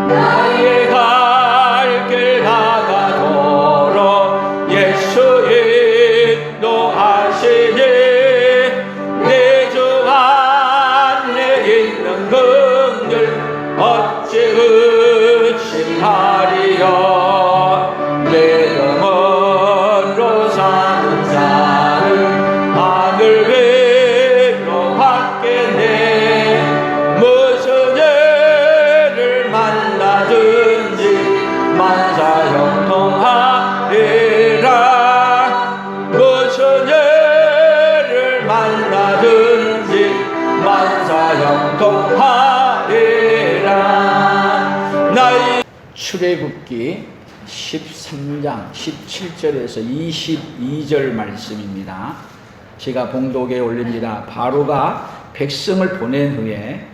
나의 갈 길 다가도록 예수 인도하시니 내 주 안에 있는 긍휼 어찌 의심하리요. 내 영혼으로 사는 자를 하늘 위로 받겠네. 무슨 죄를 만나든지 만사형통하리라. 무슨 죄를 만나든지 만사형통하리라. 나의 출애굽기 13장 17절에서 22절 말씀입니다. 제가 봉독에 올립니다. 바로가 백성을 보낸 후에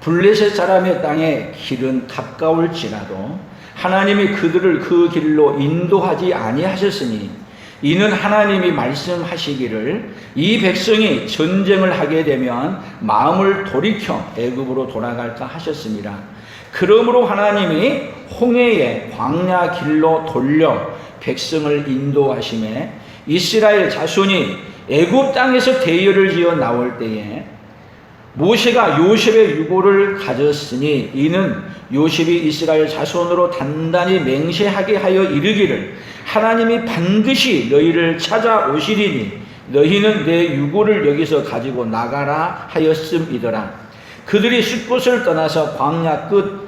블레셋 사람의 땅에 길은 가까울지라도 하나님이 그들을 그 길로 인도하지 아니하셨으니 이는 하나님이 말씀하시기를 이 백성이 전쟁을 하게 되면 마음을 돌이켜 애굽으로 돌아갈까 하셨습니다. 그러므로 하나님이 홍해의 광야 길로 돌려 백성을 인도하심에 이스라엘 자손이 애굽 땅에서 대열을 지어 나올 때에 모세가 요셉의 유고를 가졌으니 이는 요셉이 이스라엘 자손으로 단단히 맹세하게 하여 이르기를 하나님이 반드시 너희를 찾아오시리니 너희는 내 유고를 여기서 가지고 나가라 하였음이더라. 그들이 숫곳을 떠나서 광야 끝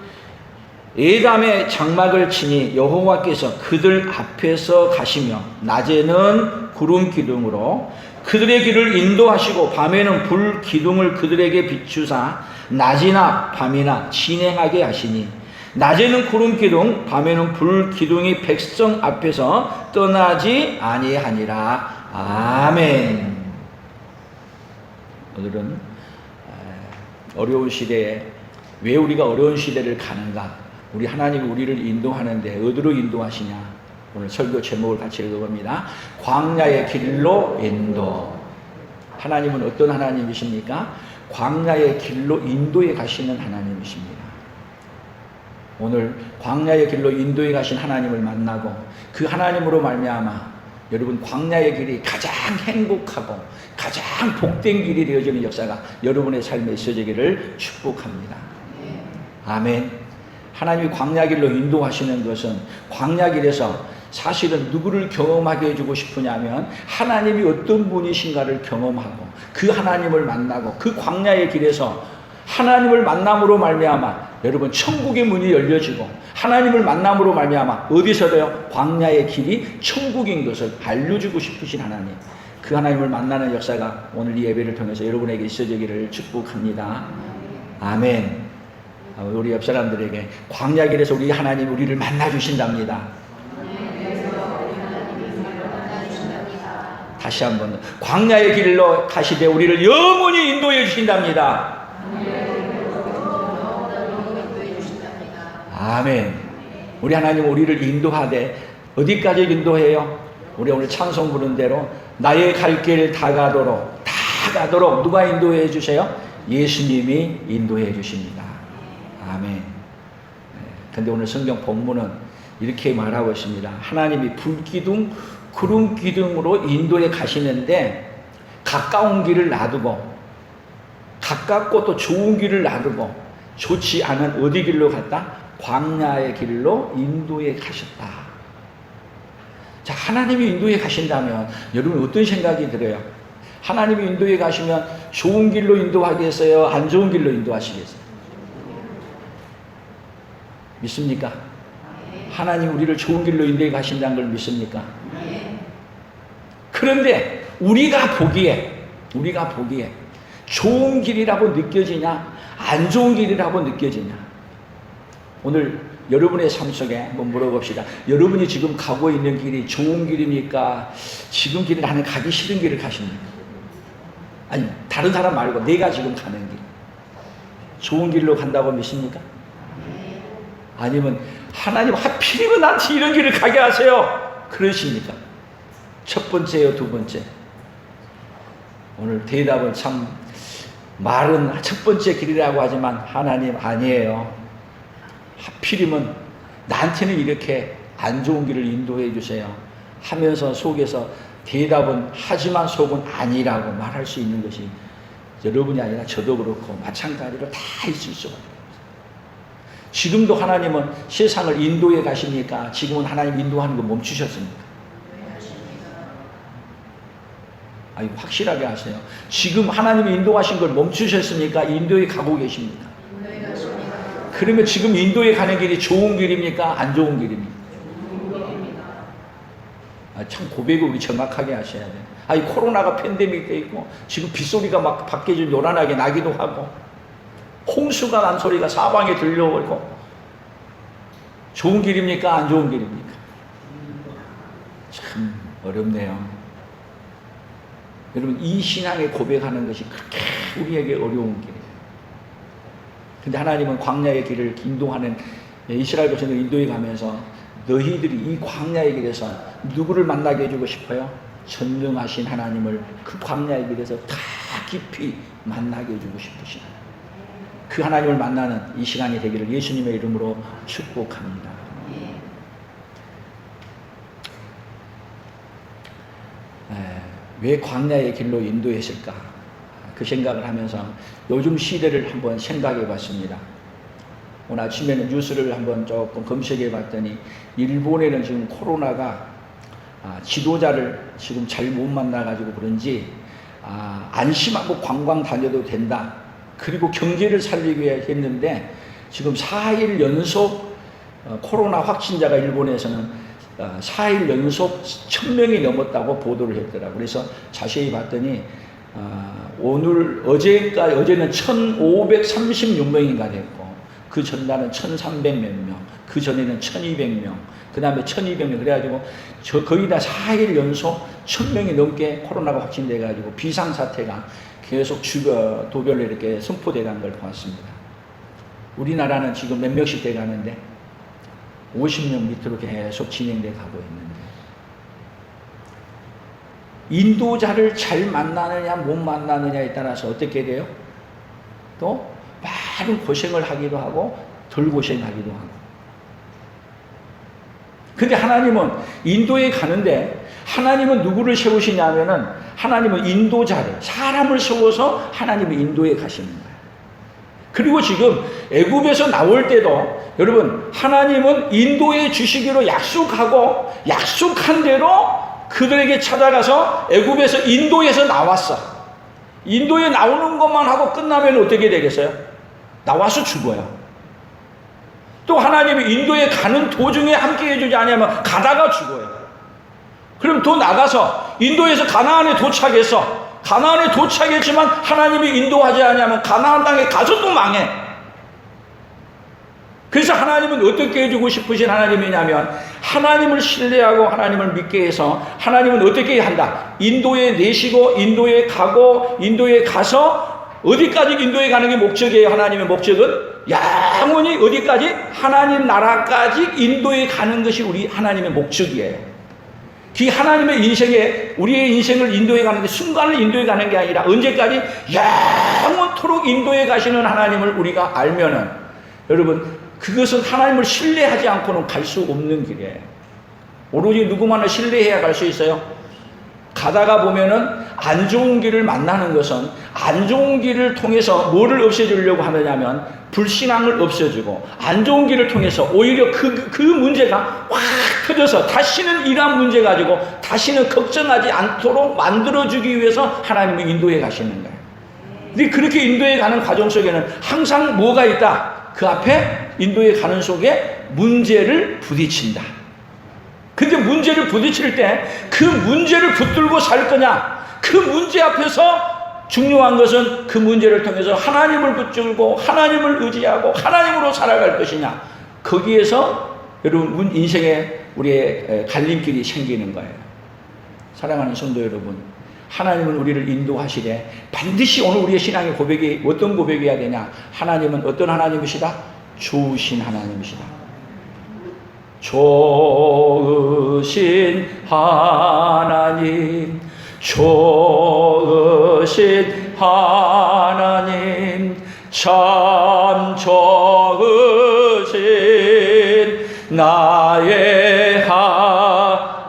에담의 장막을 치니 여호와께서 그들 앞에서 가시며 낮에는 구름 기둥으로 그들의 길을 인도하시고 밤에는 불 기둥을 그들에게 비추사 낮이나 밤이나 진행하게 하시니 낮에는 구름 기둥 밤에는 불 기둥이 백성 앞에서 떠나지 아니하니라. 아멘. 오늘은 어려운 시대에 왜 우리가 어려운 시대를 가는가? 우리 하나님이 우리를 인도하는데 어디로 인도하시냐? 오늘 설교 제목을 같이 읽어봅니다. 광야의 길로 인도. 하나님은 어떤 하나님이십니까? 광야의 길로 인도에 가시는 하나님이십니다. 오늘 광야의 길로 인도에 가신 하나님을 만나고 그 하나님으로 말미암아 여러분 광야의 길이 가장 행복하고 가장 복된 길이 되어지는 역사가 여러분의 삶에 있어지기를 축복합니다. 아멘. 하나님이 광야 길로 인도하시는 것은 광야 길에서 사실은 누구를 경험하게 해주고 싶으냐면 하나님이 어떤 분이신가를 경험하고 그 하나님을 만나고 그 광야의 길에서 하나님을 만남으로 말미암아 여러분 천국의 문이 열려지고 하나님을 만남으로 말미암아 어디서도요 광야의 길이 천국인 것을 알려주고 싶으신 하나님, 그 하나님을 만나는 역사가 오늘 이 예배를 통해서 여러분에게 있어지기를 축복합니다. 아멘. 우리 옆 사람들에게 광야 길에서 우리 하나님 우리를 만나 주신답니다. 다시 한번 광야의 길로 가시되 우리를 영원히 인도해 주신답니다. 아멘. 우리 하나님 우리를 인도하되 어디까지 인도해요? 우리 오늘 찬송 부른 대로 나의 갈 길 다가도록 누가 인도해 주세요? 예수님이 인도해 주십니다. 아멘. 근데 오늘 성경 본문은 이렇게 말하고 있습니다. 하나님이 불기둥 구름 기둥으로 인도에 가시는데 가까운 길을 놔두고 가깝고 또 좋은 길을 놔두고 좋지 않은 어디 길로 갔다? 광야의 길로 인도에 가셨다. 자, 하나님이 인도에 가신다면 여러분 어떤 생각이 들어요? 하나님이 인도에 가시면 좋은 길로 인도하겠어요? 안 좋은 길로 인도하시겠어요? 믿습니까? 하나님 우리를 좋은 길로 인도에 가신다는 걸 믿습니까? 그런데 우리가 보기에 좋은 길이라고 느껴지냐 안 좋은 길이라고 느껴지냐, 오늘 여러분의 삶 속에 한번 물어봅시다. 여러분이 지금 가고 있는 길이 좋은 길입니까? 지금 길을 나는 가기 싫은 길을 가십니까? 아니 다른 사람 말고 내가 지금 가는 길 좋은 길로 간다고 믿습니까? 아니면 하나님 하필이면 나한테 이런 길을 가게 하세요 그러십니까? 첫 번째요, 두 번째? 오늘 대답은 참 말은 첫 번째 길이라고 하지만 하나님 아니에요. 하필이면 나한테는 이렇게 안 좋은 길을 인도해 주세요 하면서 속에서 대답은 하지만 속은 아니라고 말할 수 있는 것이 여러분이 아니라 저도 그렇고 마찬가지로 다 있을 수가 있어요. 지금도 하나님은 세상을 인도해 가십니까? 지금은 하나님 인도하는 거 멈추셨습니까? 아니, 확실하게 하세요. 지금 하나님이 인도하신 걸 멈추셨습니까? 인도에 가고 계십니까? 그러면 지금 인도에 가는 길이 좋은 길입니까? 안 좋은 길입니까? 참 고백을 우리 정확하게 하셔야 돼요. 아니, 코로나가 팬데믹 돼 있고 지금 빗소리가 막 밖에 좀 요란하게 나기도 하고 홍수가 난 소리가 사방에 들려오고 좋은 길입니까? 안 좋은 길입니까? 참 어렵네요. 여러분, 이 신앙의 고백하는 것이 그렇게 우리에게 어려운 길이에요. 근데 하나님은 광야의 길을 인도하는 이스라엘 백성들 인도에 가면서 너희들이 이 광야의 길에서 누구를 만나게 해주고 싶어요? 전능하신 하나님을 그 광야의 길에서 다 깊이 만나게 해주고 싶으시다. 그 하나님을 만나는 이 시간이 되기를 예수님의 이름으로 축복합니다. 왜 광야의 길로 인도했을까? 그 생각을 하면서 요즘 시대를 한번 생각해 봤습니다. 오늘 아침에는 뉴스를 한번 조금 검색해 봤더니 일본에는 지금 코로나가 지도자를 지금 잘 못 만나가지고 그런지 안심하고 관광 다녀도 된다. 그리고 경제를 살리기 위해 했는데 지금 4일 연속 코로나 확진자가 일본에서는 4일 연속 1000명이 넘었다고 보도를 했더라고요. 그래서 자세히 봤더니 어제는 1536명인가 됐고 그 전날은 1300몇 명, 그 전에는 1200명, 그 다음에 1200명. 그래가지고 거의 다 4일 연속 1000명이 넘게 코로나가 확진돼가지고 비상사태가 계속 도별로 이렇게 선포돼 간 걸 보았습니다. 우리나라는 지금 몇 명씩 돼 가는데 50명 밑으로 계속 진행돼 가고 있는데, 인도자를 잘 만나느냐 못 만나느냐에 따라서 어떻게 돼요? 또 많은 고생을 하기도 하고 덜 고생하기도 하고. 근데 하나님은 인도에 가는데 하나님은 누구를 세우시냐면은 하나님은 인도자를, 사람을 세워서 하나님은 인도에 가시는 거예요. 그리고 지금 애굽에서 나올 때도 여러분, 하나님은 인도에 주시기로 약속하고 약속한 대로 그들에게 찾아가서 애굽에서 인도에서 나왔어. 인도에 나오는 것만 하고 끝나면 어떻게 되겠어요? 나와서 죽어요. 또 하나님이 인도에 가는 도중에 함께 해주지 않으면 가다가 죽어요. 그럼 또 나가서 인도에서 가나안에 도착해서 가나안에 도착했지만 하나님이 인도하지 않으면 가나안 땅에 가서 또 망해. 그래서 하나님은 어떻게 해주고 싶으신 하나님이냐면 하나님을 신뢰하고 하나님을 믿게 해서 하나님은 어떻게 한다? 인도에 내시고 인도에 가고 인도에 가서 어디까지 인도에 가는 게 목적이에요? 하나님의 목적은 영원히 어디까지? 하나님 나라까지 인도에 가는 것이 우리 하나님의 목적이에요. 그 하나님의 인생에, 우리의 인생을 인도에 가는 게 순간을 인도에 가는 게 아니라 언제까지? 영원토록 인도에 가시는 하나님을 우리가 알면은 여러분, 그것은 하나님을 신뢰하지 않고는 갈 수 없는 길이에요. 오로지 누구만을 신뢰해야 갈 수 있어요? 가다가 보면은 안 좋은 길을 만나는 것은 안 좋은 길을 통해서 뭐를 없애주려고 하느냐면 불신앙을 없애주고 안 좋은 길을 통해서 오히려 그 문제가 확 터져서 다시는 이러한 문제 가지고 다시는 걱정하지 않도록 만들어주기 위해서 하나님이 인도에 가시는 거예요. 근데 그렇게 인도에 가는 과정 속에는 항상 뭐가 있다? 그 앞에 인도에 가는 속에 문제를 부딪힌다. 근데 문제를 부딪힐 때 그 문제를 붙들고 살 거냐? 그 문제 앞에서 중요한 것은 그 문제를 통해서 하나님을 붙들고 하나님을 의지하고 하나님으로 살아갈 것이냐? 거기에서 여러분 인생에 우리의 갈림길이 생기는 거예요. 사랑하는 성도 여러분, 하나님은 우리를 인도하시되 반드시 오늘 우리의 신앙의 고백이 어떤 고백이어야 되냐? 하나님은 어떤 하나님이시다? 좋으신 하나님이시다. 좋으신 하나님, 좋으신 하나님, 참 좋으신 나의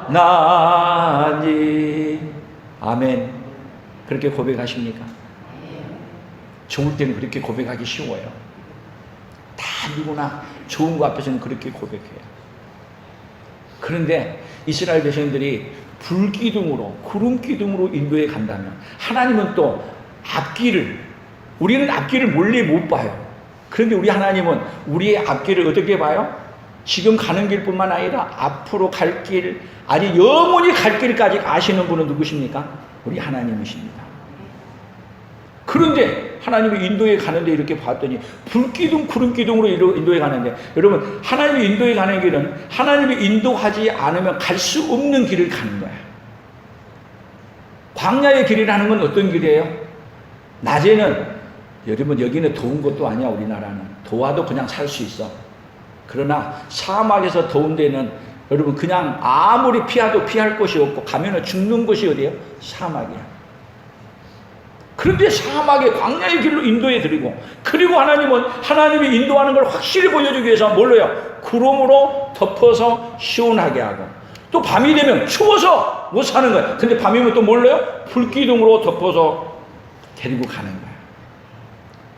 하나님. 아멘. 그렇게 고백하십니까? 좋을 때는 그렇게 고백하기 쉬워요. 다 누구나 좋은 거 앞에서는 그렇게 고백해요. 그런데 이스라엘 백성들이 불기둥으로, 구름기둥으로 인도에 간다면 하나님은 또 앞길을, 우리는 앞길을 멀리 못 봐요. 그런데 우리 하나님은 우리의 앞길을 어떻게 봐요? 지금 가는 길뿐만 아니라 앞으로 갈 길, 아니 영원히 갈 길까지 아시는 분은 누구십니까? 우리 하나님이십니다. 그런데 하나님이 인도에 가는데 이렇게 봤더니 불기둥, 구름기둥으로 인도에 가는데, 여러분 하나님이 인도에 가는 길은 하나님이 인도하지 않으면 갈 수 없는 길을 가는 거야. 광야의 길이라는 건 어떤 길이에요? 낮에는, 여러분 여기는 더운 것도 아니야. 우리나라는 더워도 그냥 살 수 있어. 그러나 사막에서 더운 데는 여러분 그냥 아무리 피해도 피할 곳이 없고 가면은 죽는 곳이 어디예요? 사막이야. 그런데 사막의 광야의 길로 인도해 드리고, 그리고 하나님은 하나님이 인도하는 걸 확실히 보여주기 위해서 뭘로요? 구름으로 덮어서 시원하게 하고, 또 밤이 되면 추워서 못 사는 거예요. 근데 밤이면 또 뭘로요? 불기둥으로 덮어서 데리고 가는 거예요.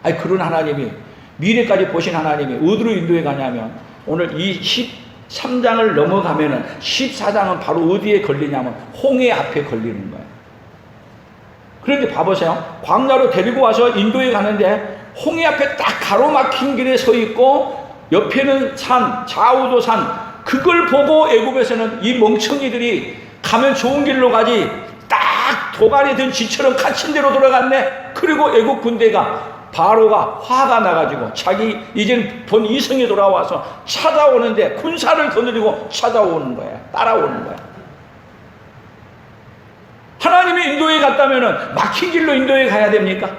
아니, 그런 하나님이, 미래까지 보신 하나님이 어디로 인도해 가냐면, 오늘 이 13장을 넘어가면은 14장은 바로 어디에 걸리냐면 홍해 앞에 걸리는 거예요. 그런데 봐보세요. 광야로 데리고 와서 인도에 가는데 홍해 앞에 딱 가로막힌 길에 서 있고 옆에는 산, 좌우도 산. 그걸 보고 애굽에서는 이 멍청이들이 가면 좋은 길로 가지, 딱 도가니 든 쥐처럼 갇힌 대로 돌아갔네. 그리고 애굽 군대가, 바로가 화가 나가지고 자기 이제는 본 이성에 돌아와서 찾아오는데 군사를 거느리고 찾아오는 거야. 따라오는 거야. 하나님이 인도에 갔다면 막힌 길로 인도에 가야 됩니까?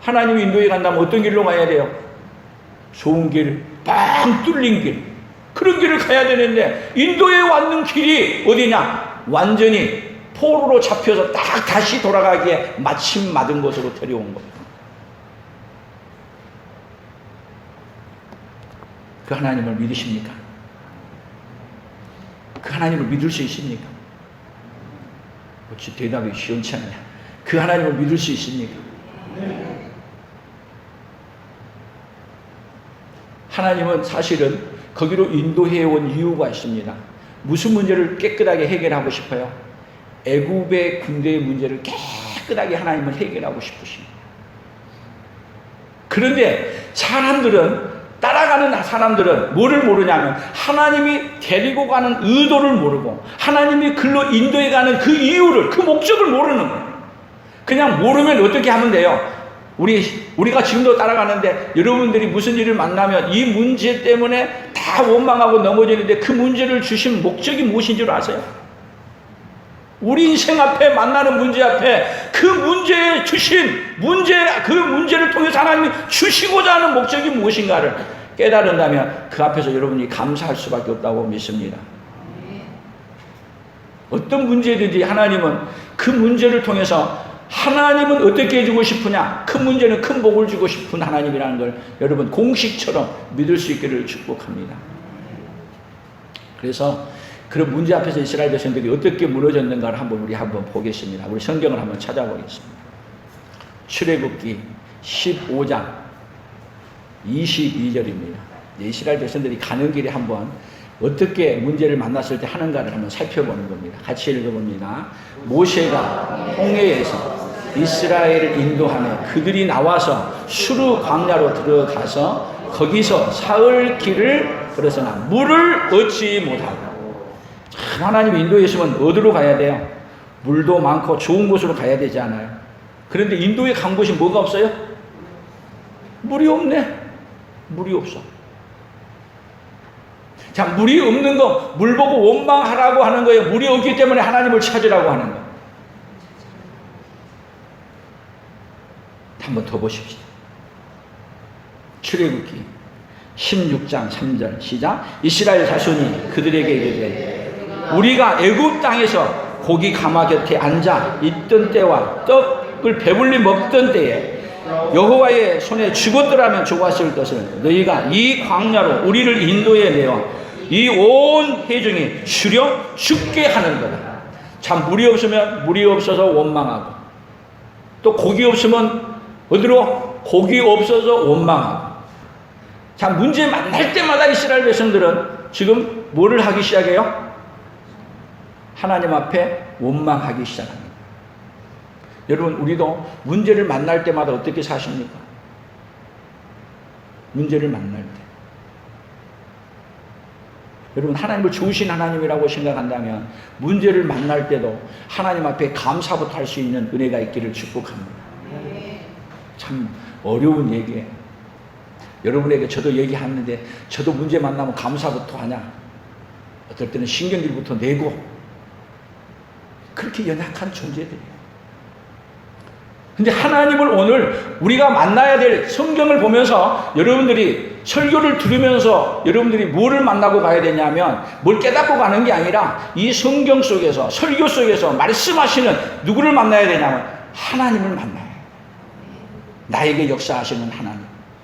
하나님이 인도에 간다면 어떤 길로 가야 돼요? 좋은 길, 빵 뚫린 길, 그런 길을 가야 되는데 인도에 왔는 길이 어디냐? 완전히 포로로 잡혀서 딱 다시 돌아가기에 마침 맞은 곳으로 데려온 겁니다. 그 하나님을 믿으십니까? 그 하나님을 믿을 수 있습니까? 어찌 대답이 시원치 않냐? 그 하나님을 믿을 수 있습니까? 하나님은 사실은 거기로 인도해 온 이유가 있습니다. 무슨 문제를 깨끗하게 해결하고 싶어요? 애굽의 군대의 문제를 깨끗하게 하나님은 해결하고 싶으십니다. 그런데 따라가는 사람들은 뭐를 모르냐면 하나님이 데리고 가는 의도를 모르고 하나님이 글로 인도해 가는 그 이유를, 그 목적을 모르는 거예요. 그냥 모르면 어떻게 하면 돼요? 우리가 지금도 따라가는데 여러분들이 무슨 일을 만나면 이 문제 때문에 다 원망하고 넘어지는데 그 문제를 주신 목적이 무엇인 줄 아세요? 우리 인생 앞에 만나는 문제 앞에 그 문제에 주신 그 문제를 통해서 하나님이 주시고자 하는 목적이 무엇인가를 깨달은다면 그 앞에서 여러분이 감사할 수밖에 없다고 믿습니다. 어떤 문제든지 하나님은 그 문제를 통해서 하나님은 어떻게 해주고 싶으냐? 그 문제는 큰 복을 주고 싶은 하나님이라는 걸 여러분 공식처럼 믿을 수 있기를 축복합니다. 그래서 그런 문제 앞에서 이스라엘 백성들이 어떻게 무너졌는가를 우리 한번 보겠습니다. 우리 성경을 한번 찾아보겠습니다. 출애굽기 15장 22절입니다. 이스라엘 백성들이 가는 길에 한번 어떻게 문제를 만났을 때 하는가를 한번 살펴보는 겁니다. 같이 읽어봅니다. 모세가 홍해에서 이스라엘을 인도하며 그들이 나와서 수르 광야로 들어가서 거기서 사흘 길을 걸어서나 물을 얻지 못하고. 하나님이 인도에 있으면 어디로 가야 돼요? 물도 많고 좋은 곳으로 가야 되지 않아요? 그런데 인도에 간 곳이 뭐가 없어요? 물이 없네. 물이 없어. 자, 물이 없는 거, 물 보고 원망하라고 하는 거예요? 물이 없기 때문에 하나님을 찾으라고 하는 거예요? 한 번 더 보십시다. 출애굽기 16장 3절 시작. 이스라엘 자손이 그들에게 이르되 우리가 애굽 땅에서 고기 가마 곁에 앉아 있던 때와 떡을 배불리 먹던 때에 여호와의 손에 죽었더라면 좋았을 것을 너희가 이 광야로 우리를 인도해 내어 이 온 회중이 주려 죽게 하는 거다. 참 물이 없으면 물이 없어서 원망하고, 또 고기 없으면 어디로? 고기 없어서 원망하고. 자, 문제 만날 때마다 이스라엘 백성들은 지금 뭐를 하기 시작해요? 하나님 앞에 원망하기 시작합니다. 여러분, 우리도 문제를 만날 때마다 어떻게 사십니까? 문제를 만날 때. 여러분, 하나님을 좋으신 하나님이라고 생각한다면 문제를 만날 때도 하나님 앞에 감사부터 할 수 있는 은혜가 있기를 축복합니다. 참 어려운 얘기예요. 여러분에게 저도 얘기하는데, 저도 문제 만나면 감사부터 하냐? 어떨 때는 신경질부터 내고, 그렇게 연약한 존재들이에요. 근데 하나님을 오늘 우리가 만나야 될, 성경을 보면서 여러분들이 설교를 들으면서 여러분들이 뭐를 만나고 가야 되냐면, 뭘 깨닫고 가는 게 아니라 이 성경 속에서, 설교 속에서 말씀하시는 누구를 만나야 되냐면 하나님을 만나요. 나에게 역사하시는 하나님.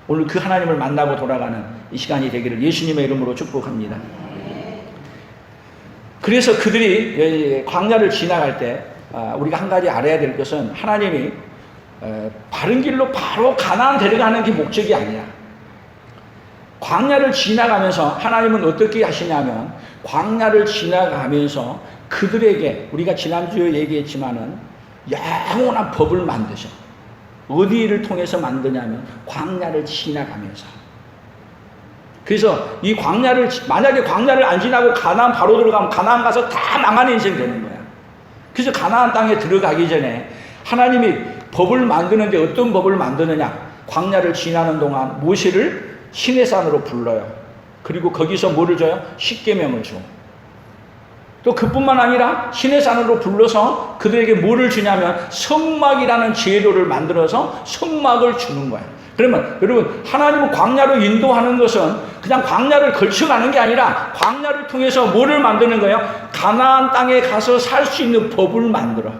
오늘 그 하나님을 만나고 돌아가는 이 시간이 되기를 예수님의 이름으로 축복합니다. 그래서 그들이 광야를 지나갈 때 우리가 한 가지 알아야 될 것은, 하나님이 바른 길로 바로 가나안 데려가는 게 목적이 아니야. 광야를 지나가면서 하나님은 어떻게 하시냐면, 광야를 지나가면서 그들에게, 우리가 지난주에 얘기했지만은 영원한 법을 만드셔. 어디를 통해서 만드냐면 광야를 지나가면서. 그래서 이 광야를, 만약에 광야를 안 지나고 가나안 바로 들어가면 가나안 가서 다 망한 인생 되는 거야. 그래서 가나안 땅에 들어가기 전에 하나님이 법을 만드는데 어떤 법을 만드느냐? 광야를 지나는 동안 모세를 시내산으로 불러요. 그리고 거기서 뭐를 줘요? 십계명을 줘. 또 그뿐만 아니라 시내산으로 불러서 그들에게 뭐를 주냐면 성막이라는 제도를 만들어서 성막을 주는 거야. 그러면 여러분, 하나님은 광야로 인도하는 것은 그냥 광야를 걸쳐가는 게 아니라 광야를 통해서 뭐를 만드는 거예요? 가나안 땅에 가서 살 수 있는 법을 만들어.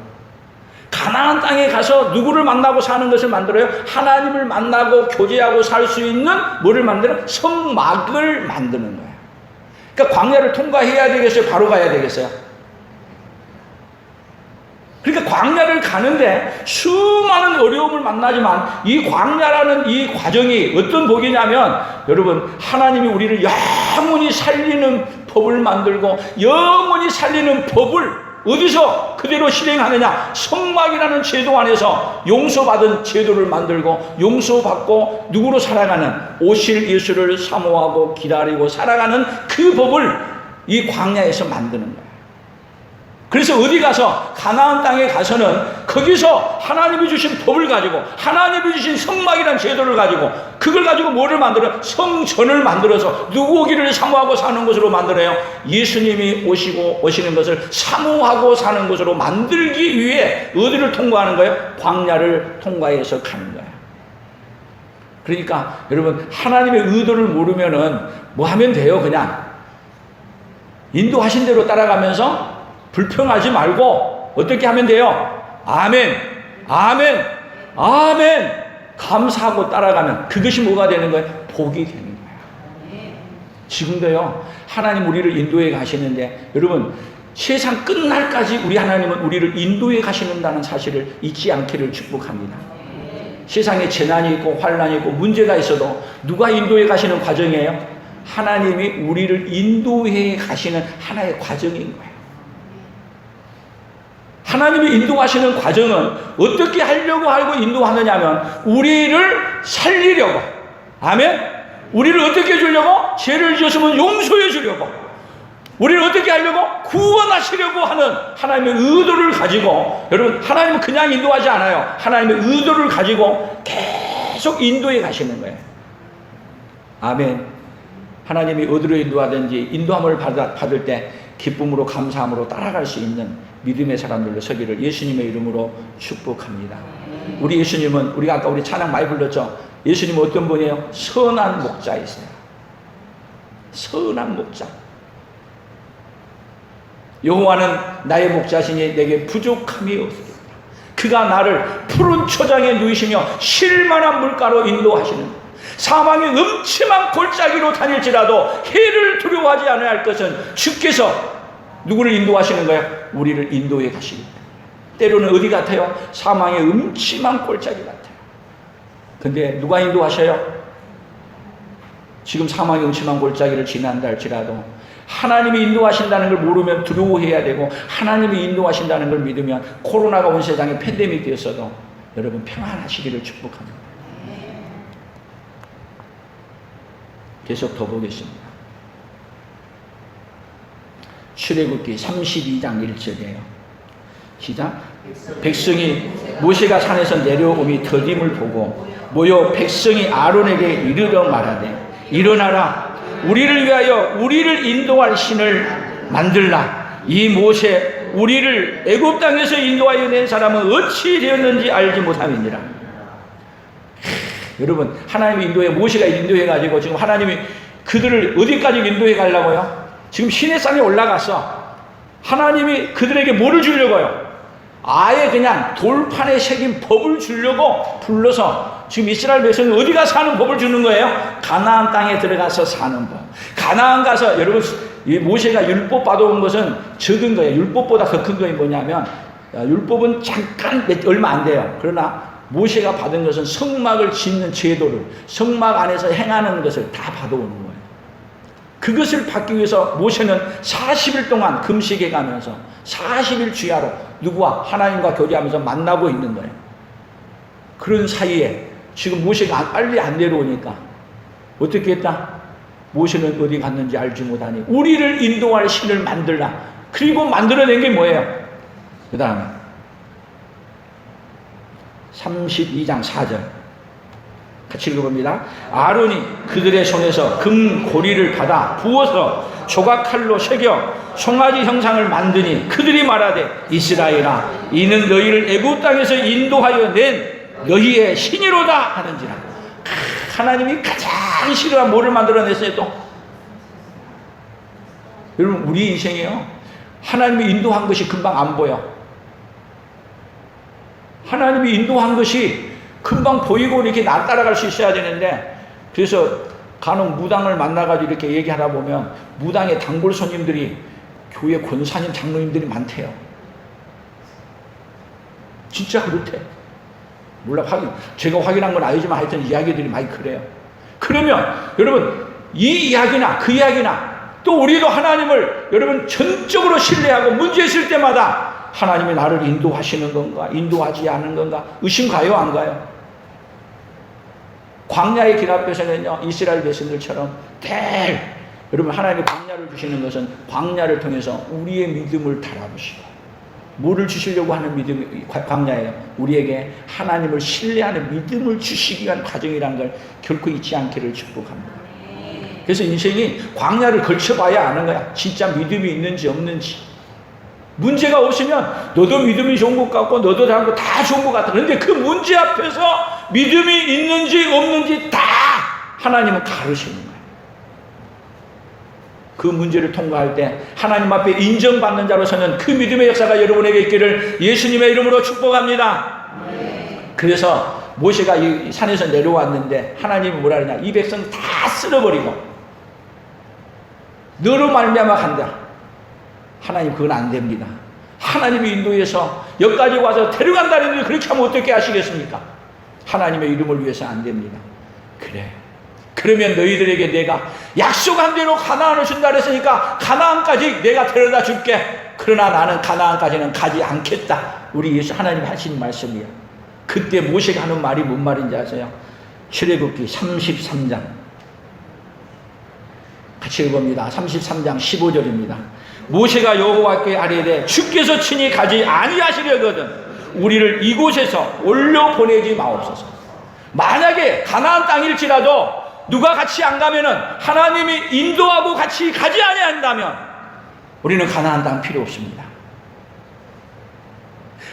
가나안 땅에 가서 누구를 만나고 사는 것을 만들어요? 하나님을 만나고 교제하고 살 수 있는 뭐를 만들어? 성막을 만드는 거예요. 그러니까 광야를 통과해야 되겠어요? 바로 가야 되겠어요? 그러니까 광야를 가는데 수많은 어려움을 만나지만 이 광야라는 이 과정이 어떤 복이냐면, 여러분, 하나님이 우리를 영원히 살리는 법을 만들고 영원히 살리는 법을 어디서 그대로 실행하느냐? 성막이라는 제도 안에서 용서받은 제도를 만들고, 용서받고 누구로 살아가는, 오실 예수를 사모하고 기다리고 살아가는 그 법을 이 광야에서 만드는 거예요. 그래서 어디 가서, 가나안 땅에 가서는 거기서 하나님이 주신 법을 가지고, 하나님이 주신 성막이라는 제도를 가지고, 그걸 가지고 뭐를 만들어요? 성전을 만들어서 누구 오기를 사모하고 사는 것으로 만들어요. 예수님이 오시는 것을 사모하고 사는 것으로 만들기 위해 어디를 통과하는 거예요? 광야를 통과해서 가는 거예요. 그러니까 여러분, 하나님의 의도를 모르면은 뭐 하면 돼요? 그냥 인도하신 대로 따라가면서 불평하지 말고 어떻게 하면 돼요? 아멘, 아멘, 아멘, 감사하고 따라가면 그것이 뭐가 되는 거예요? 복이 되는 거예요. 지금도요, 하나님 우리를 인도해 가시는데, 여러분, 세상 끝날까지 우리 하나님은 우리를 인도해 가시는다는 사실을 잊지 않기를 축복합니다. 세상에 재난이 있고 환난이 있고 문제가 있어도 누가 인도해 가시는 과정이에요? 하나님이 우리를 인도해 가시는 하나의 과정인 거예요. 하나님이 인도하시는 과정은 어떻게 하려고 하고 인도하느냐면 우리를 살리려고, 아멘? 우리를 어떻게 해주려고? 죄를 지었으면 용서해 주려고, 우리를 어떻게 하려고? 구원하시려고 하는 하나님의 의도를 가지고, 여러분, 하나님은 그냥 인도하지 않아요. 하나님의 의도를 가지고 계속 인도해 가시는 거예요. 아멘. 하나님이 어디로 인도하든지 인도함을 받을 때 기쁨으로 감사함으로 따라갈 수 있는 믿음의 사람들로 서기를 예수님의 이름으로 축복합니다. 우리 예수님은, 우리가 아까 우리 찬양 많이 불렀죠? 예수님은 어떤 분이에요? 선한 목자이세요. 선한 목자. 여호와는 나의 목자시니 내게 부족함이 없으리라. 그가 나를 푸른 초장에 누이시며 쉴만한 물가로 인도하시는 것. 사망의 음침한 골짜기로 다닐지라도 해를 두려워하지 않아야 할 것은 주께서 누구를 인도하시는 거예요? 우리를 인도해 가시기 때문에. 때로는 어디 같아요? 사망의 음침한 골짜기 같아요. 근데 누가 인도하셔요? 지금 사망의 음침한 골짜기를 지난다 할지라도 하나님이 인도하신다는 걸 모르면 두려워해야 되고, 하나님이 인도하신다는 걸 믿으면 코로나가 온 세상에 팬데믹 되었어도 여러분 평안하시기를 축복합니다. 계속 더 보겠습니다. 출애굽기 32장 1절이에요. 시작. 백성이 모세가 산에서 내려오미 더딤을 보고 모여 백성이 아론에게 이르러 말하되 일어나라, 우리를 위하여 우리를 인도할 신을 만들라. 이 모세 우리를 애굽 땅에서 인도하여 낸 사람은 어찌 되었는지 알지 못함이니라. 여러분, 하나님이 인도해, 모세가 인도해 가지고 지금 하나님이 그들을 어디까지 인도해 가려고요? 지금 시내산에 올라가서 하나님이 그들에게 뭐를 주려고요? 아예 그냥 돌판에 새긴 법을 주려고 불러서 지금 이스라엘 백성이 어디 가서 사는 법을 주는 거예요? 가나안 땅에 들어가서 사는 법. 가나안 가서, 여러분, 이 모세가 율법 받아온 것은 적은 거예요. 율법보다 더 큰 것이 뭐냐면, 율법은 잠깐 얼마 안 돼요. 그러나 모세가 받은 것은 성막을 짓는 제도를, 성막 안에서 행하는 것을 다 받아오는 거예요. 그것을 받기 위해서 모세는 40일 동안 금식해 가면서 40일 주야로 누구와? 하나님과 교제하면서 만나고 있는 거예요. 그런 사이에 지금 모세가 빨리 안 내려오니까 어떻게 했다? 모세는 어디 갔는지 알지 못하니 우리를 인도할 신을 만들라. 그리고 만들어낸 게 뭐예요? 그 다음에 32장 4절 같이 읽어봅니다. 아론이 그들의 손에서 금고리를 받아 부어서 조각칼로 새겨 송아지 형상을 만드니 그들이 말하되 이스라엘아, 이는 너희를 애굽 땅에서 인도하여 낸 너희의 신이로다 하는지라. 하나님이 가장 싫어한 뭐를 만들어냈어요 또? 여러분, 우리 인생이에요. 하나님이 인도한 것이 금방 안 보여. 하나님이 인도한 것이 금방 보이고 이렇게 나 따라갈 수 있어야 되는데, 그래서 간혹 무당을 만나가지고 이렇게 얘기하다 보면 무당의 단골 손님들이 교회 권사님 장로님들이 많대요. 진짜 그렇대. 몰라, 제가 확인한 건 아니지만 하여튼 이야기들이 많이 그래요. 그러면 여러분, 이 이야기나 그 이야기나 또 우리도 하나님을 여러분 전적으로 신뢰하고 문제 있을 때마다 하나님이 나를 인도하시는 건가, 인도하지 않은 건가 의심 가요, 안 가요? 광야의 길 앞에서는요, 이스라엘 백성들처럼 여러분, 하나님이 광야를 주시는 것은 광야를 통해서 우리의 믿음을 달아보시고, 뭐를 주시려고 하는 믿음이 광야예요? 우리에게 하나님을 신뢰하는 믿음을 주시기 위한 과정이라는 걸 결코 잊지 않기를 축복합니다. 그래서 인생이 광야를 걸쳐봐야 아는 거야. 진짜 믿음이 있는지 없는지. 문제가 없으면 너도 믿음이 좋은 것 같고 너도 다른 거 다 좋은 것 같아. 그런데 그 문제 앞에서 믿음이 있는지 없는지 다 하나님은 가르치는 거예요. 그 문제를 통과할 때 하나님 앞에 인정받는 자로서는 그 믿음의 역사가 여러분에게 있기를 예수님의 이름으로 축복합니다. 그래서 모세가 이 산에서 내려왔는데 하나님이 뭐라 그러냐, 이 백성 다 쓸어버리고 너로 말미암아 간다. 하나님, 그건 안 됩니다. 하나님이 인도해서 여기까지 와서 데려간다는 일, 그렇게 하면 어떻게 하시겠습니까? 하나님의 이름을 위해서 안 됩니다. 그래, 그러면 너희들에게 내가 약속한 대로 가나안을 준다 그랬으니까 가나안까지 내가 데려다 줄게. 그러나 나는 가나안까지는 가지 않겠다. 우리 예수 하나님 하신 말씀이에요. 그때 모세가 하는 말이 뭔 말인지 아세요? 출애굽기 33장 같이 읽어봅니다. 33장 15절입니다. 모세가 여호와께 아뢰되 주께서 친히 가지 아니하시려거든 우리를 이곳에서 올려 보내지 마옵소서. 만약에 가나안 땅일지라도 누가 같이 안 가면은, 하나님이 인도하고 같이 가지 아니한다면 우리는 가나안 땅 필요 없습니다.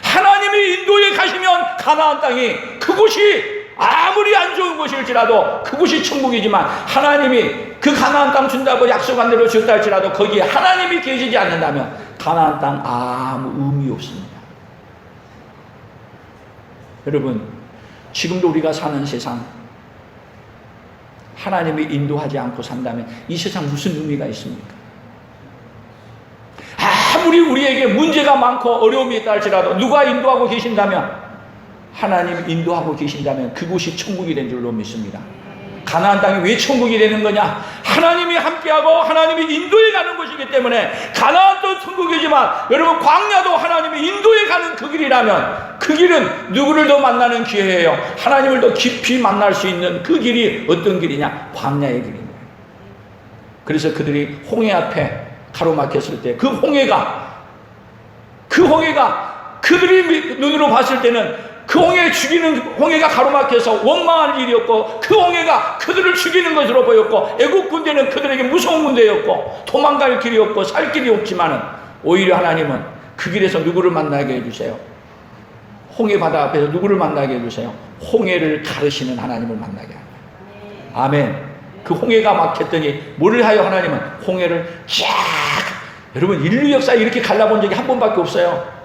하나님이 인도에 가시면 가나안 땅이, 그곳이 아무리 안 좋은 곳일지라도 그곳이 천국이지만, 하나님이 그 가나안 땅 준다고 약속한 대로 줬다 할지라도 거기에 하나님이 계시지 않는다면 가나안 땅 아무 의미 없습니다. 여러분, 지금도 우리가 사는 세상, 하나님이 인도하지 않고 산다면 이 세상 무슨 의미가 있습니까? 아무리 우리에게 문제가 많고 어려움이 있다 할지라도 누가 인도하고 계신다면, 하나님 인도하고 계신다면 그곳이 천국이 된 줄로 믿습니다. 가나안 땅이 왜 천국이 되는 거냐? 하나님이 함께하고 하나님이 인도해 가는 것이기 때문에. 가나안도 천국이지만 여러분, 광야도 하나님이 인도해 가는 그 길이라면 그 길은 누구를 더 만나는 기회예요. 하나님을 더 깊이 만날 수 있는 그 길이 어떤 길이냐? 광야의 길인 거예요. 그래서 그들이 홍해 앞에 가로막혔을 때 그 홍해가 그들이 눈으로 봤을 때는 그 홍해가 가로막혀서 원망할 일이었고, 그 홍해가 그들을 죽이는 것으로 보였고, 애국 군대는 그들에게 무서운 군대였고, 도망갈 길이 없고 살 길이 없지만은 오히려 하나님은 그 길에서 누구를 만나게 해주세요? 홍해 바다 앞에서 누구를 만나게 해주세요? 홍해를 가르시는 하나님을 만나게 합니다. 아멘. 그 홍해가 막혔더니 뭐를 하여 하나님은 홍해를 쫙, 여러분, 인류 역사에 이렇게 갈라본 적이 한 번밖에 없어요.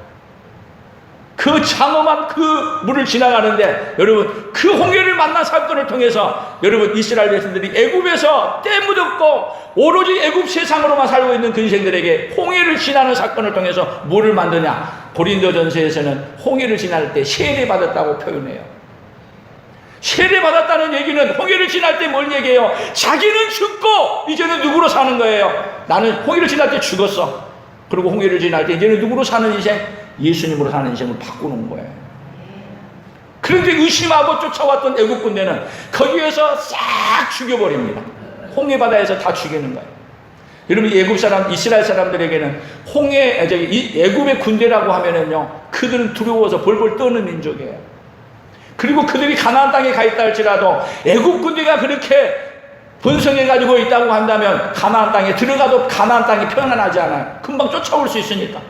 그 장엄한 그 물을 지나가는데, 여러분, 그 홍해를 만난 사건을 통해서 여러분, 이스라엘 백성들이 애굽에서 떼묻었고 오로지 애굽 세상으로만 살고 있는 그 인생들에게 홍해를 지나는 사건을 통해서 뭐를 만드냐? 고린도전서에서는 홍해를 지날 때 세례받았다고 표현해요. 세례받았다는 얘기는 홍해를 지날 때 뭘 얘기해요? 자기는 죽고 이제는 누구로 사는 거예요? 나는 홍해를 지날 때 죽었어. 그리고 홍해를 지날 때 이제는 누구로 사는 인생? 예수님으로 사는 인생을 바꾸는 거예요. 그런데 의심하고 쫓아왔던 애국 군대는 거기에서 싹 죽여버립니다. 홍해 바다에서 다 죽이는 거예요. 여러분, 이스라엘 사람들에게는 애굽의 군대라고 하면은요, 그들은 두려워서 벌벌 떠는 민족이에요. 그리고 그들이 가나안 땅에 가 있다 할지라도 애국 군대가 그렇게 번성해 가지고 있다고 한다면 가나안 땅에 들어가도 가나안 땅이 평안하지 않아요. 금방 쫓아올 수 있으니까.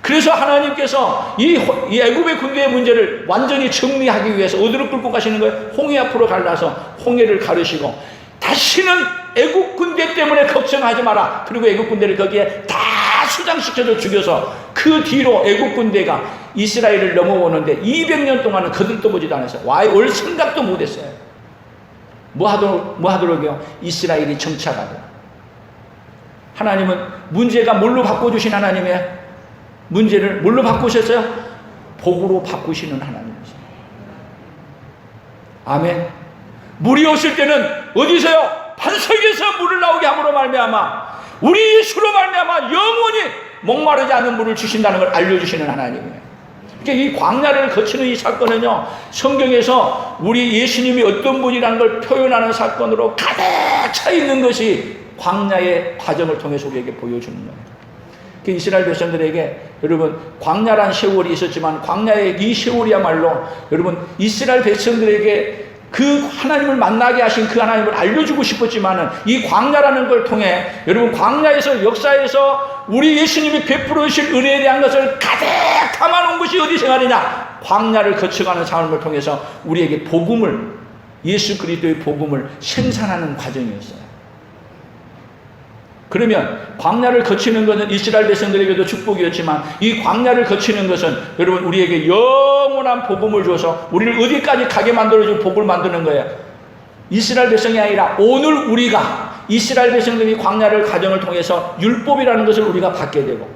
그래서 하나님께서 이 애굽의 군대의 문제를 완전히 정리하기 위해서 어디로 끌고 가시는 거예요? 홍해 앞으로 갈라서 홍해를 가르시고, 다시는 애굽 군대 때문에 걱정하지 마라. 그리고 애굽 군대를 거기에 다 수장시켜서 죽여서 그 뒤로 애굽 군대가 이스라엘을 넘어오는데 200년 동안은 거들떠 보지도 않았어요. 올 생각도 못했어요. 뭐 하도록요? 이스라엘이 정착하도록. 하나님은 문제가 뭘로 바꿔주신 하나님이에요? 문제를 뭘로 바꾸셨어요? 복으로 바꾸시는 하나님이세요. 아멘. 물이 없을 때는 어디서요? 반석에서 물을 나오게 함으로 말미암아 우리 예수로 말미암아 영원히 목마르지 않은 물을 주신다는 걸 알려주시는 하나님이에요. 그러니까 이 광야를 거치는 이 사건은요, 성경에서 우리 예수님이 어떤 분이라는 걸 표현하는 사건으로 가득 차 있는 것이 광야의 과정을 통해서 우리에게 보여주는 거예요. 이스라엘 백성들에게 여러분, 광야란 세월이 있었지만 광야의 이 세월이야말로 여러분, 이스라엘 백성들에게 그 하나님을 만나게 하신 그 하나님을 알려주고 싶었지만은 이 광야라는 걸 통해 여러분, 광야에서 역사에서 우리 예수님이 베풀어 주실 은혜에 대한 것을 가득 담아놓은 것이 어디 생활이냐? 광야를 거쳐가는 삶을 통해서 우리에게 복음을, 예수 그리스도의 복음을 생산하는 과정이었어요. 그러면 광야를 거치는 것은 이스라엘 백성들에게도 축복이었지만 이 광야를 거치는 것은 여러분, 우리에게 영원한 복음을 줘서 우리를 어디까지 가게 만들어준 복을 만드는 거예요. 이스라엘 백성이 아니라 오늘 우리가 이스라엘 백성들이 광야를 과정을 통해서 율법이라는 것을 우리가 받게 되고,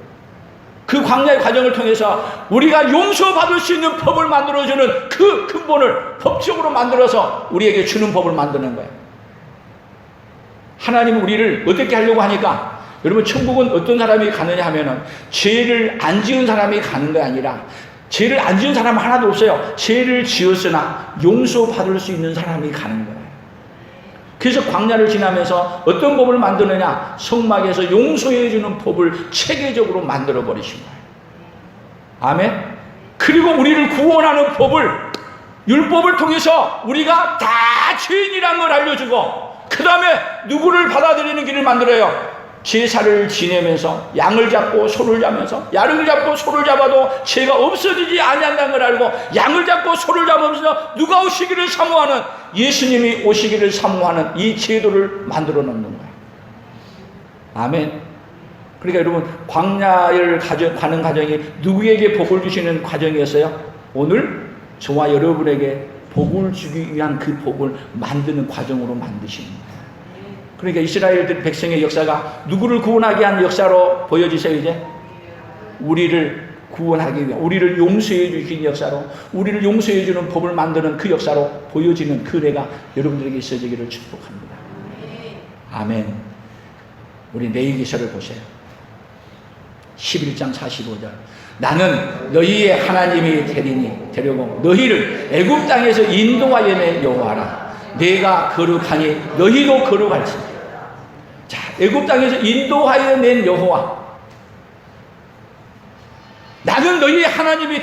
그 광야의 과정을 통해서 우리가 용서받을 수 있는 법을 만들어주는 그 근본을 법적으로 만들어서 우리에게 주는 법을 만드는 거예요. 하나님은 우리를 어떻게 하려고 하니까, 여러분, 천국은 어떤 사람이 가느냐 하면은 죄를 안 지은 사람이 가는 게 아니라, 죄를 안 지은 사람은 하나도 없어요. 죄를 지었으나 용서받을 수 있는 사람이 가는 거예요. 그래서 광야를 지나면서 어떤 법을 만드느냐? 성막에서 용서해주는 법을 체계적으로 만들어 버리신 거예요. 아멘. 그리고 우리를 구원하는 법을, 율법을 통해서 우리가 다 죄인이라는 걸 알려주고, 그 다음에 누구를 받아들이는 길을 만들어요. 제사를 지내면서 양을 잡고 소를 잡으면서, 양을 잡고 소를 잡아도 죄가 없어지지 아니한다는 걸 알고 양을 잡고 소를 잡으면서 누가 오시기를 사모하는, 예수님이 오시기를 사모하는 이 제도를 만들어 놓는 거예요. 아멘. 그러니까 여러분, 광야를 가는 과정이 누구에게 복을 주시는 과정이었어요? 오늘 저와 여러분에게 복을 주기 위한 그 복을 만드는 과정으로 만드시는 거예요. 그러니까 이스라엘 백성의 역사가 누구를 구원하게 한 역사로 보여지세요. 이제 우리를 구원하기 위한, 우리를 용서해 주신 역사로, 우리를 용서해 주는 법을 만드는 그 역사로 보여지는 그 은혜가 여러분들에게 있어지기를 축복합니다. 아멘. 우리 레위기서를 보세요. 11장 45절. 나는 너희의 하나님이 되려고 너희를 애굽 땅에서 인도하여 낸 여호와라. 내가 거룩하니 너희도 거룩할지니. 자, 애굽 땅에서 인도하여 낸 여호와. 나는 너희의 하나님이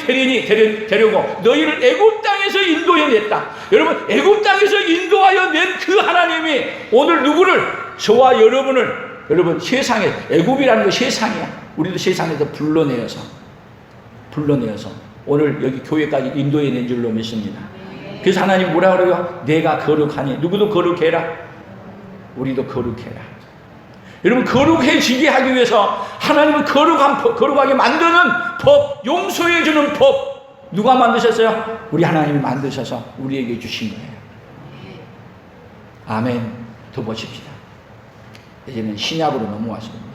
되려고 너희를 애굽 땅에서 인도해 냈다. 여러분, 애굽 땅에서 인도하여 낸 그 하나님이 오늘 누구를, 저와 여러분을, 여러분 세상에, 애굽이라는 거 세상이야. 우리도 세상에서 불러내어서 오늘 여기 교회까지 인도해 낸 줄로 믿습니다. 그래서 하나님 뭐라 그래요? 내가 거룩하니 누구도 거룩해라. 우리도 거룩해라. 여러분, 거룩해지게 하기 위해서 하나님은 거룩하게 만드는 법, 용서해주는 법, 누가 만드셨어요? 우리 하나님이 만드셔서 우리에게 주신 거예요. 아멘. 더 보십시다. 이제는 신약으로 넘어왔습니다.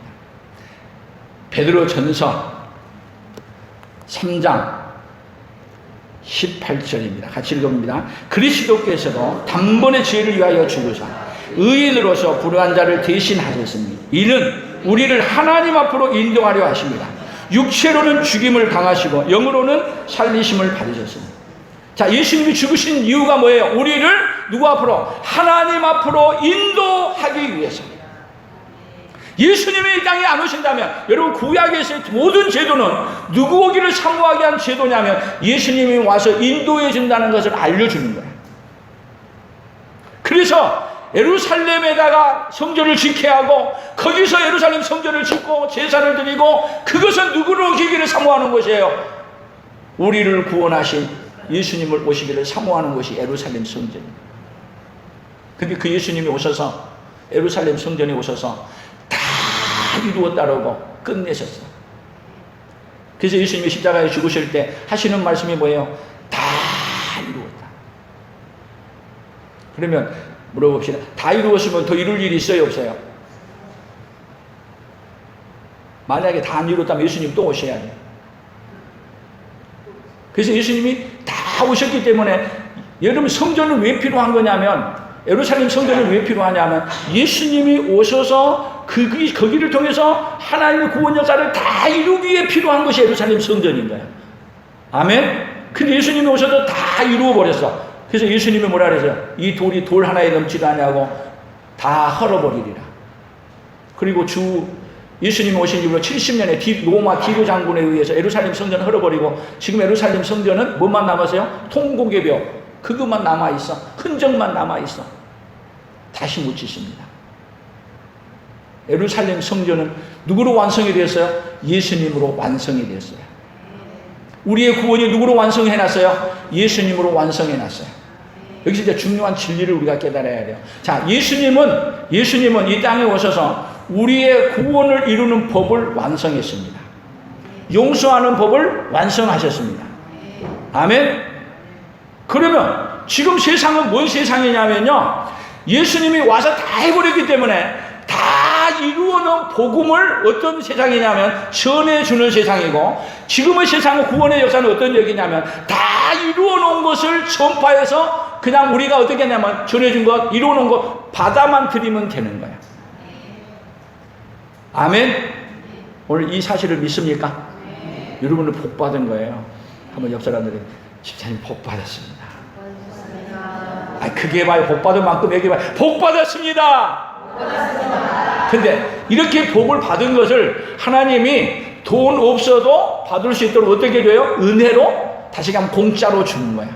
베드로 전서 3장 18절입니다. 같이 읽어봅니다. 그리스도께서도 단번에 죄를 위하여 죽으사 의인으로서 불의한 자를 대신하셨으니 이는 우리를 하나님 앞으로 인도하려 하십니다. 육체로는 죽임을 당하시고 영으로는 살리심을 받으셨습니다. 자, 예수님이 죽으신 이유가 뭐예요? 우리를 누구 앞으로? 하나님 앞으로 인도하기 위해서. 예수님이 이 땅에 안 오신다면, 여러분, 구약에서의 모든 제도는 누구 오기를 사모하게 한 제도냐면 예수님이 와서 인도해 준다는 것을 알려주는 거예요. 그래서 예루살렘에다가 성전을 짓게 하고 거기서 예루살렘 성전을 짓고 제사를 드리고, 그것은 누구를 오기를 사모하는 것이에요? 우리를 구원하신 예수님을 오시기를 사모하는 것이 예루살렘 성전입니다. 근데 그 예수님이 오셔서 예루살렘 성전에 오셔서 다 이루었다라고 끝내셨어요. 그래서 예수님이 십자가에 죽으실 때 하시는 말씀이 뭐예요? 다 이루었다. 그러면 물어봅시다. 다 이루었으면 더 이룰 일이 있어요, 없어요? 만약에 다 안 이뤘다면 예수님 또 오셔야 돼요. 그래서 예수님이 다 오셨기 때문에, 여러분, 성전은 왜 필요한 거냐면, 예루살렘 성전은 왜 필요하냐면 예수님이 오셔서 거기를 통해서 하나님의 구원 역사를 다 이루기 위해 필요한 것이 예루살렘 성전인 거예요. 아멘? 근데 예수님이 오셔서 다 이루어 버렸어. 그래서 예수님이 뭐라 그러세요? 이 돌이 돌 하나에 넘지도 아니하고 다 헐어버리리라. 그리고 예수님이 오신 이후로 70년에 로마 디도 장군에 의해서 예루살렘 성전을 헐어버리고, 지금 예루살렘 성전은 뭐만 남았어요? 통곡의 벽, 그것만 남아있어. 흔적만 남아있어. 다시 못 짓습니다. 예루살렘 성전은 누구로 완성이 되었어요? 예수님으로 완성이 되었어요. 우리의 구원이 누구로 완성해놨어요? 예수님으로 완성해놨어요. 여기서 이제 중요한 진리를 우리가 깨달아야 돼요. 자, 예수님은 이 땅에 오셔서 우리의 구원을 이루는 법을 완성했습니다. 용서하는 법을 완성하셨습니다. 아멘? 그러면 지금 세상은 뭔 세상이냐면요, 예수님이 와서 다 해버렸기 때문에 다 이루어놓은 복음을 어떤 세상이냐면 전해주는 세상이고, 지금의 세상의 구원의 역사는 어떤 얘기냐면 다 이루어놓은 것을 전파해서 그냥 우리가 어떻게 하냐면 전해준 것, 이루어놓은 것 받아만 드리면 되는 거예요. 아멘? 오늘 이 사실을 믿습니까? 여러분은 복 받은 거예요. 한번 옆 사람들이, 집사님 복 받았습니다. 크게 봐요. 복 받은 만큼 얘기해 봐요. 복 받았습니다. 근데 이렇게 복을 받은 것을 하나님이 돈 없어도 받을 수 있도록 어떻게 돼요? 은혜로, 다시 가면 공짜로 주는 거야.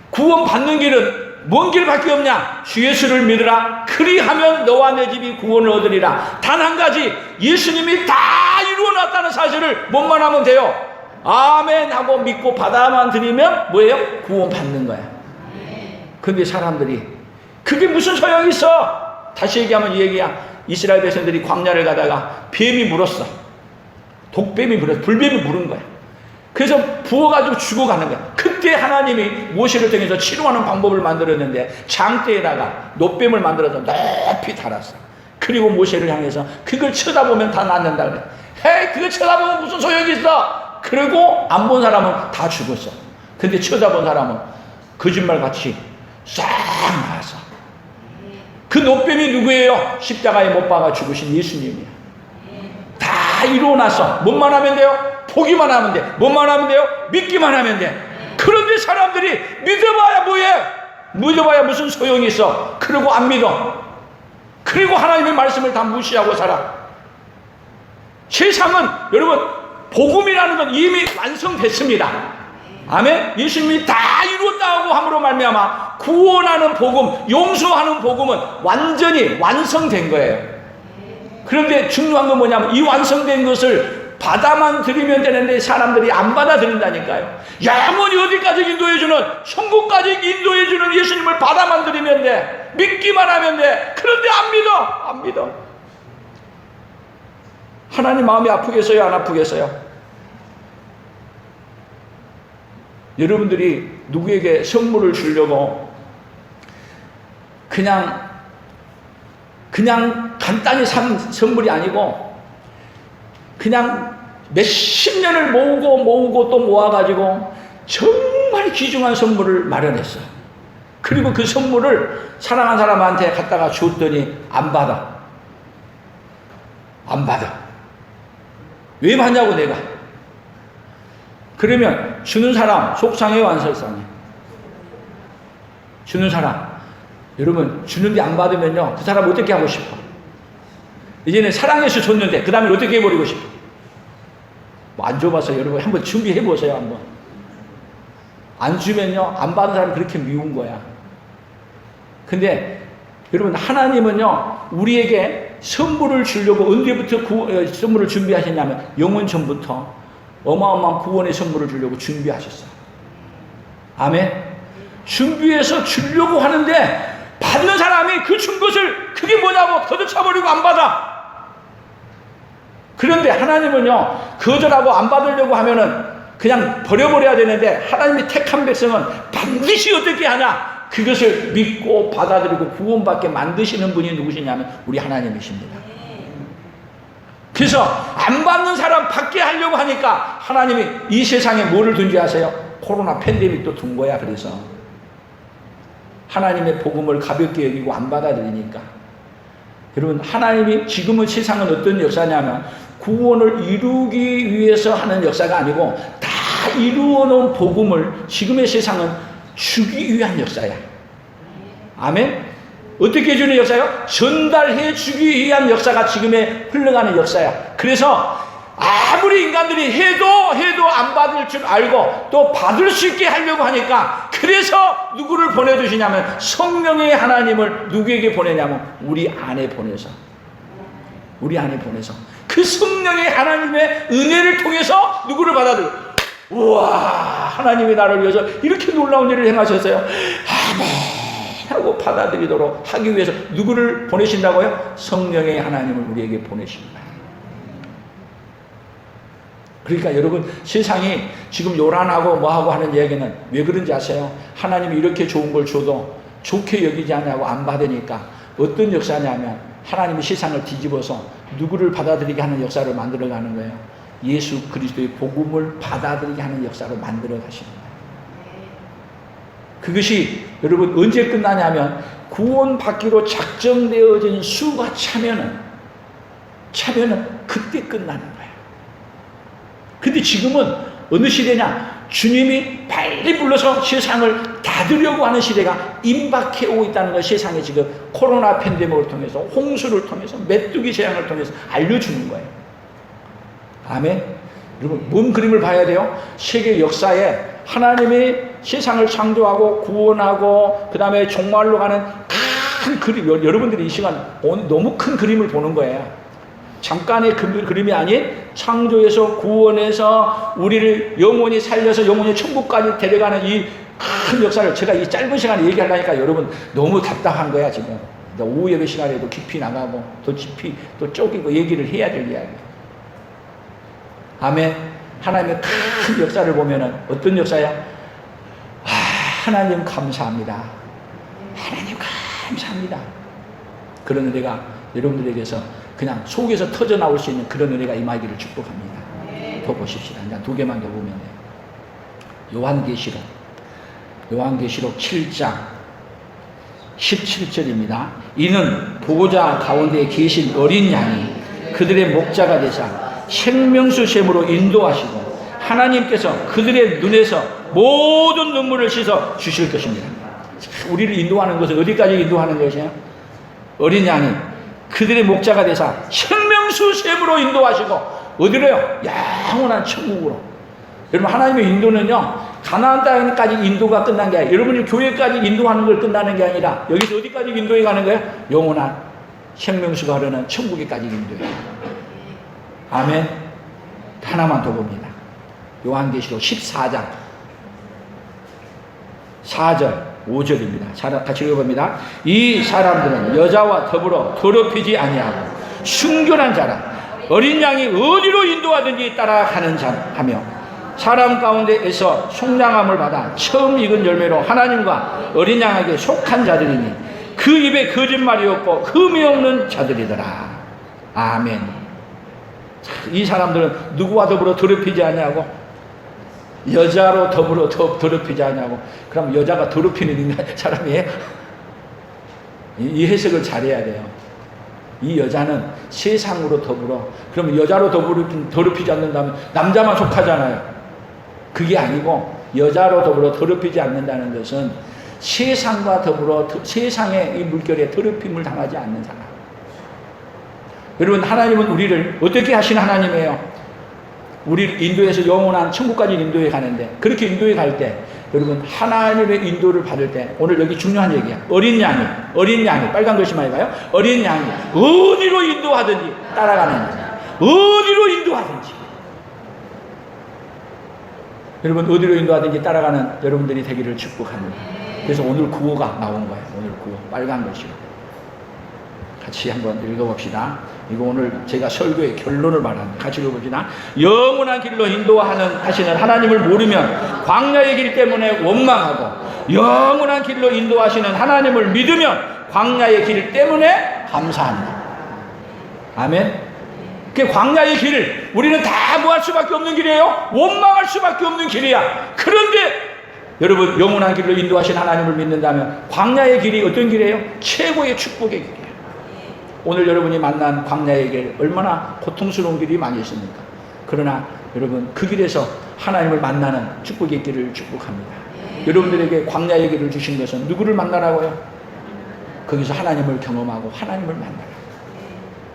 구원 받는 길은 뭔 길밖에 없냐? 주 예수를 믿으라. 그리하면 너와 내 집이 구원을 얻으리라. 단 한 가지, 예수님이 다 이루어놨다는 사실을 뭐만 하면 돼요? 아멘 하고 믿고 받아만 드리면 뭐예요? 구원 받는 거야. 근데 사람들이 그게 무슨 소용이 있어? 다시 얘기하면 이 얘기야. 이스라엘 백성들이 광야를 가다가 뱀이 물었어. 독뱀이 물었어. 불뱀이 물은 거야. 그래서 부어가지고 죽어가는 거야. 그때 하나님이 모세를 통해서 치료하는 방법을 만들었는데 장대에다가 놋뱀을 만들어서 높이 달았어. 그리고 모세를 향해서 그걸 쳐다보면 다 낫는다 그래. 헤이, 그걸 쳐다보면 무슨 소용이 있어? 그리고 안 본 사람은 다 죽었어. 근데 쳐다본 사람은 거짓말같이 싹 나왔어. 그 놋뱀이 누구예요? 십자가에 못 박아 죽으신 예수님이야. 다 이루어놨어. 뭔만 하면 돼요? 보기만 하면 돼. 뭔만 하면 돼요? 믿기만 하면 돼. 그런데 사람들이 믿어봐야 뭐해? 믿어봐야 무슨 소용이 있어? 그리고 안 믿어. 그리고 하나님의 말씀을 다 무시하고 살아. 세상은 여러분 복음이라는 건 이미 완성됐습니다. 아멘. 예수님이 다 이루었다고 함으로 말미암아 구원하는 복음, 용서하는 복음은 완전히 완성된 거예요. 그런데 중요한 건 뭐냐면 이 완성된 것을 받아만 들이면 되는데 사람들이 안 받아들인다니까요. 영원히 어디까지 인도해주는, 천국까지 인도해주는 예수님을 받아만 들이면 돼. 믿기만 하면 돼. 그런데 안 믿어. 하나님 마음이 아프겠어요? 안 아프겠어요? 여러분들이 누구에게 선물을 주려고 그냥 간단히 산 선물이 아니고 그냥 몇십 년을 모으고 또 모아가지고 정말 귀중한 선물을 마련했어요. 그리고 그 선물을 사랑하는 사람한테 갖다가 줬더니 안 받아. 왜 받냐고 내가. 그러면 주는 사람 속상해요, 안 속상해? 주는 사람, 여러분 주는데 안 받으면요 그 사람 어떻게 하고 싶어? 이제는 사랑해서 줬는데 그 다음에 어떻게 해버리고 싶어? 뭐 안 줘봐서 여러분 한번 준비해 보세요. 한번 안 주면요 안 받은 사람 그렇게 미운 거야. 근데 여러분 하나님은요 우리에게 선물을 주려고 언제부터 선물을 준비하셨냐면 영원 전부터 어마어마한 구원의 선물을 주려고 준비하셨어요. 아멘. 준비해서 주려고 하는데 받는 사람이 그 준 것을 그게 뭐냐고 걷어차버리고 안 받아. 그런데 하나님은요 거절하고 안 받으려고 하면은 그냥 버려버려야 되는데 하나님이 택한 백성은 반드시 어떻게 하냐, 그것을 믿고 받아들이고 구원받게 만드시는 분이 누구시냐면 우리 하나님이십니다. 그래서 안 받는 사람 받게 하려고 하니까 하나님이 이 세상에 뭐를 둔지 아세요? 코로나 팬데믹도 둔 거야. 그래서 하나님의 복음을 가볍게 여기고 안 받아들이니까. 여러분 하나님이 지금은 세상은 어떤 역사냐면 구원을 이루기 위해서 하는 역사가 아니고 다 이루어 놓은 복음을 지금의 세상은 주기 위한 역사야. 아멘. 어떻게 해주는 역사요? 전달해 주기 위한 역사가 지금의 흘러가는 역사야. 그래서 아무리 인간들이 해도 안 받을 줄 알고 또 받을 수 있게 하려고 하니까 그래서 누구를 보내주시냐면 성령의 하나님을 누구에게 보내냐면 우리 안에 보내서 그 성령의 하나님의 은혜를 통해서 누구를 받아들여. 우와, 하나님이 나를 위해서 이렇게 놀라운 일을 행하셨어요. 아멘 하고 받아들이도록 하기 위해서 누구를 보내신다고요? 성령의 하나님을 우리에게 보내십니다. 그러니까 여러분 세상이 지금 요란하고 뭐하고 하는 얘기는 왜 그런지 아세요? 하나님이 이렇게 좋은 걸 줘도 좋게 여기지 않냐고 안 받으니까 어떤 역사냐면 하나님이 세상을 뒤집어서 누구를 받아들이게 하는 역사를 만들어가는 거예요. 예수 그리스도의 복음을 받아들이게 하는 역사로 만들어 가시는 거예요. 그것이 여러분 언제 끝나냐면 구원받기로 작정되어진 수가 차면은 그때 끝나는 거예요. 근데 지금은 어느 시대냐? 주님이 빨리 불러서 세상을 닫으려고 하는 시대가 임박해 오고 있다는 걸 세상에 지금 코로나 팬데믹을 통해서 홍수를 통해서 메뚜기 재앙을 통해서 알려주는 거예요. 아멘. 여러분 뭔 그림을 봐야 돼요? 세계 역사에 하나님이 세상을 창조하고 구원하고 그 다음에 종말로 가는 큰 그림, 여러분들이 이 시간 너무 큰 그림을 보는 거예요. 잠깐의 그림이 아닌 창조에서 구원해서 우리를 영원히 살려서 영원히 천국까지 데려가는 이 큰 역사를 제가 이 짧은 시간에 얘기하려니까 여러분 너무 답답한 거야. 지금 오후 예배 시간에도 깊이 나가고 더 깊이 또 쪼개고 얘기를 해야 될 이야기. 아멘. 하나님의 큰 역사를 보면은 어떤 역사야? 하나님 감사합니다. 하나님 감사합니다. 그런 은혜가 여러분들에게서 그냥 속에서 터져 나올 수 있는 그런 은혜가 임하기를 축복합니다. 더 보십시다. 그냥 두 개만 더 보면 돼요. 요한계시록 7장 17절입니다. 이는 보호자 가운데 계신 어린 양이 그들의 목자가 되사 생명수 샘으로 인도하시고 하나님께서 그들의 눈에서 모든 눈물을 씻어 주실 것입니다. 우리를 인도하는 것은 어디까지 인도하는 것이에요? 어린 양이 그들의 목자가 되사 생명수 샘으로 인도하시고 어디로요? 영원한 천국으로. 여러분, 하나님의 인도는요, 가나안 땅까지 인도가 끝난 게 아니라 여러분이 교회까지 인도하는 걸 끝나는 게 아니라 여기서 어디까지 인도해 가는 거예요? 영원한 생명수가 흐르는 천국에까지 인도해요. 아멘. 하나만 더 봅니다. 요한계시록 14장 4절 5절입니다. 같이 읽어봅니다. 이 사람들은 여자와 더불어 더럽히지 아니하고 순결한 자라 어린 양이 어디로 인도하든지 따라가는 자하며 사람 가운데에서 속량함을 받아 처음 익은 열매로 하나님과 어린 양에게 속한 자들이니 그 입에 거짓말이 없고 흠이 없는 자들이더라. 아멘. 이 사람들은 누구와 더불어 더럽히지 않냐고? 여자로 더불어 더럽히지 않냐고? 그럼 여자가 더럽히는 사람이에요? 이 해석을 잘해야 돼요. 이 여자는 세상으로 더불어, 그러면 여자로 더럽히지 않는다면 남자만 속하잖아요. 그게 아니고 여자로 더불어 더럽히지 않는다는 것은 세상과 더불어 세상의 이 물결에 더럽힘을 당하지 않는 사람. 여러분, 하나님은 우리를 어떻게 하신 하나님이에요? 우리를 인도해서 영원한 천국까지 인도해 가는데, 그렇게 인도해 갈 때 여러분, 하나님의 인도를 받을 때, 오늘 여기 중요한 얘기야. 어린 양이 빨간 글씨만 해봐요. 어린 양이 어디로 인도하든지 따라가는 자. 어디로 인도하든지. 여러분, 어디로 인도하든지 따라가는 여러분들이 되기를 축복합니다. 그래서 오늘 구호가 나온 거예요. 오늘 구호 빨간 글씨로 같이 한번 읽어봅시다. 이거 오늘 제가 설교의 결론을 말합니다. 같이 읽어봅시다. 영원한 길로 하시는 하나님을 모르면 광야의 길 때문에 원망하고, 영원한 길로 인도하시는 하나님을 믿으면 광야의 길 때문에 감사합니다. 아멘. 그 광야의 길을 우리는 다 뭐 할 수밖에 없는 길이에요? 원망할 수밖에 없는 길이야. 그런데 여러분, 영원한 길로 인도하신 하나님을 믿는다면 광야의 길이 어떤 길이에요? 최고의 축복의 길이에요. 오늘 여러분이 만난 광야의 길, 얼마나 고통스러운 길이 많이 있습니까? 그러나 여러분, 그 길에서 하나님을 만나는 축복의 길을 축복합니다. 여러분들에게 광야의 길을 주신 것은 누구를 만나라고요? 거기서 하나님을 경험하고 하나님을 만나라.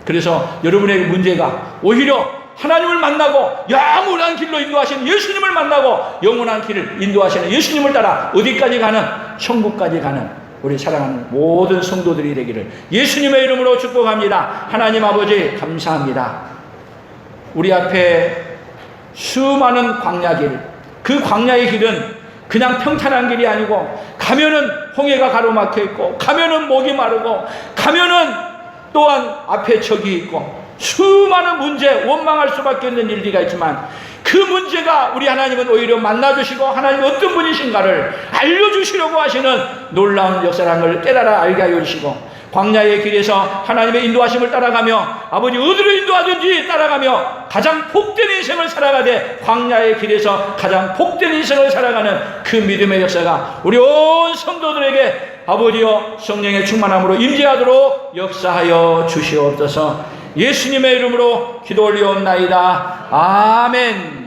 그래서 여러분의 문제가 오히려 하나님을 만나고 영원한 길로 인도하시는 예수님을 만나고 영원한 길을 인도하시는 예수님을 따라 어디까지 가는? 천국까지 가는 우리 사랑하는 모든 성도들이 되기를 예수님의 이름으로 축복합니다. 하나님 아버지, 감사합니다. 우리 앞에 수많은 광야길, 그 광야의 길은 그냥 평탄한 길이 아니고, 가면은 홍해가 가로막혀 있고, 가면은 목이 마르고, 가면은 또한 앞에 적이 있고, 수많은 문제, 원망할 수밖에 없는 일들이 있지만, 그 문제가 우리 하나님은 오히려 만나주시고 하나님이 어떤 분이신가를 알려주시려고 하시는 놀라운 역사랑을 깨달아 알게 하여 주시고, 광야의 길에서 하나님의 인도하심을 따라가며 아버지 어디로 인도하든지 따라가며 가장 복된 인생을 살아가되, 광야의 길에서 가장 복된 인생을 살아가는 그 믿음의 역사가 우리 온 성도들에게 아버지여 성령의 충만함으로 임재하도록 역사하여 주시옵소서. 예수님의 이름으로 기도 올리옵나이다. 아멘.